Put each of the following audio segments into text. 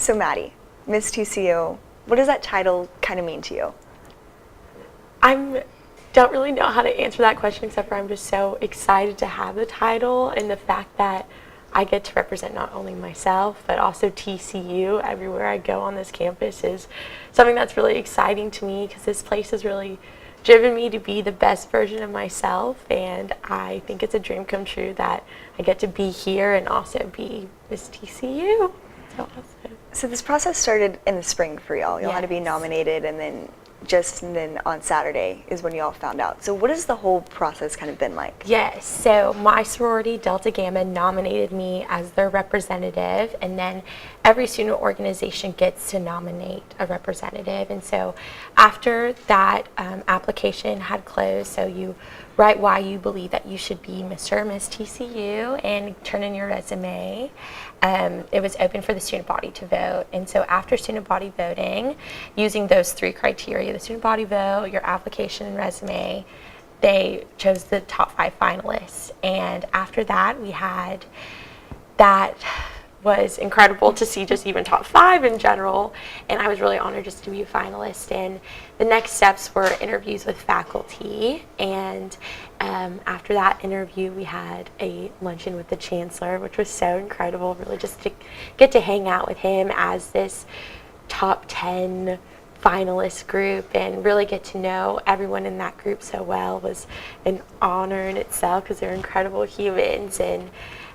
So Maddie, Miss TCU, what does that title kind of mean to you? I don't really know how to answer that question, except for I'm just so excited to have the title and the fact that I get to represent not only myself, but also TCU everywhere I go on this campus is something that's really exciting to me, because this place has really driven me to be the best version of myself, and I think it's a dream come true that I get to be here and also be Miss TCU. So awesome. So this process started in the spring for y'all. Y'all had to be Yes. nominated, and then on Saturday is when y'all found out. So what has the whole process kind of been like? Yes, so my sorority, Delta Gamma, nominated me as their representative, and then every student organization gets to nominate a representative. And so after that application had closed, so you write why you believe that you should be Mr. or Miss TCU and turn in your resume. It was open for the student body to vote. And so after student body voting, using those three criteria, the student body vote, your application and resume, they chose the top 5 finalists. And after that, that was incredible to see, just even top 5 in general, and I was really honored just to be a finalist. And the next steps were interviews with faculty, and after that interview we had a luncheon with the chancellor, which was so incredible, really just to get to hang out with him as this top 10 finalist group and really get to know everyone in that group so well was an honor in itself, because they're incredible humans. And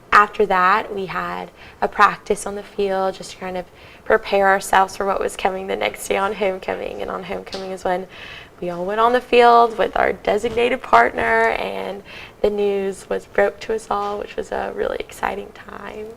after that, we had a practice on the field just to kind of prepare ourselves for what was coming the next day on homecoming. And on homecoming is when we all went on the field with our designated partner, and the news was broke to us all, which was a really exciting time.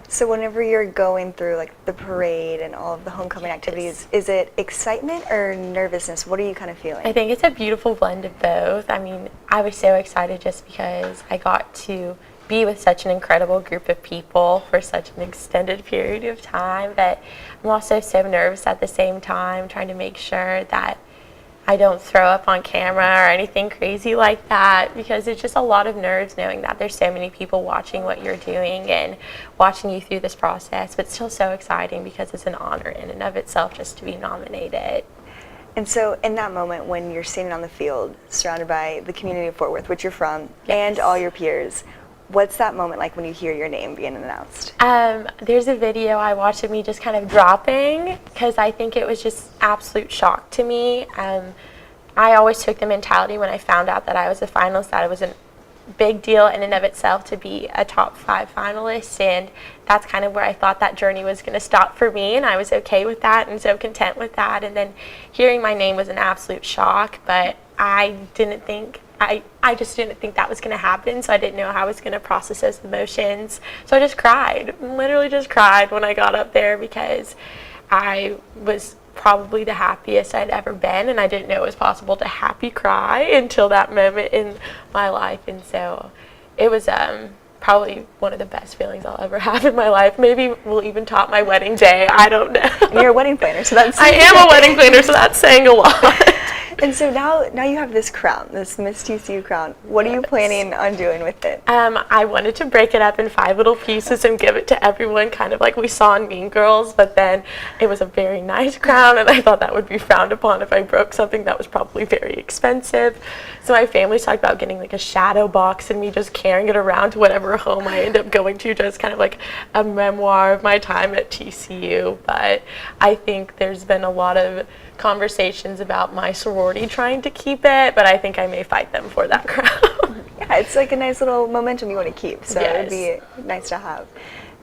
So whenever you're going through like the parade and all of the homecoming activities, is it excitement or nervousness? What are you kind of feeling? I think it's a beautiful blend of both. I mean, I was so excited just because I got to be with such an incredible group of people for such an extended period of time, but I'm also so nervous at the same time, trying to make sure that I don't throw up on camera or anything crazy like that, because it's just a lot of nerves knowing that there's so many people watching what you're doing and watching you through this process, but still so exciting because it's an honor in and of itself just to be nominated. And so in that moment when you're standing on the field surrounded by the community of Fort Worth, which you're from, Yes. and all your peers, what's that moment like when you hear your name being announced? There's a video I watched of me just kind of dropping, because I think it was just absolute shock to me. I always took the mentality when I found out that I was a finalist that it was a big deal in and of itself to be a top 5 finalist, and that's kind of where I thought that journey was going to stop for me, and I was okay with that and so content with that. And then hearing my name was an absolute shock, but I just didn't think that was going to happen, so I didn't know how I was going to process those emotions. So I just cried, literally just cried when I got up there, because I was probably the happiest I'd ever been, and I didn't know it was possible to happy cry until that moment in my life. And so it was probably one of the best feelings I'll ever have in my life. Maybe we'll even top my wedding day. I don't know. And you're a wedding planner, so that's... I am a wedding planner, so that's saying a lot. And so now you have this crown, this Miss TCU crown. What are you planning on doing with it? I wanted to break it up in 5 little pieces and give it to everyone, kind of like we saw in Mean Girls, but then it was a very nice crown, and I thought that would be frowned upon if I broke something that was probably very expensive. So my family talked about getting like a shadow box and me just carrying it around to whatever home I end up going to, just kind of like a memoir of my time at TCU. But I think there's been a lot of conversations about my sorority trying to keep it, but I think I may fight them for that crown. Yeah, it's like a nice little momentum you want to keep, so Yes. it'd be nice to have.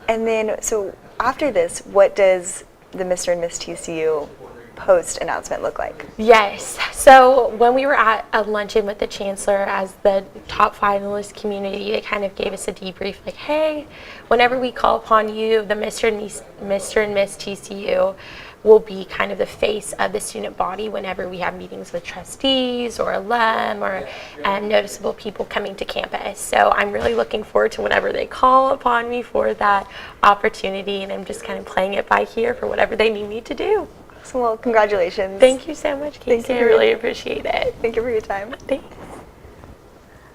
And then, so after this, what does the Mr. and Miss TCU post announcement look like? Yes. So when we were at a luncheon with the chancellor as the top finalist community, they kind of gave us a debrief like, hey, whenever we call upon you, the Mr. and Miss TCU will be kind of the face of the student body whenever we have meetings with trustees or alum or noticeable people coming to campus. So I'm really looking forward to whenever they call upon me for that opportunity, and I'm just kind of playing it by ear for whatever they need me to do. So, well, congratulations. Thank you so much, Kacey. Thank you. I really appreciate it. Thank you for your time. Thanks.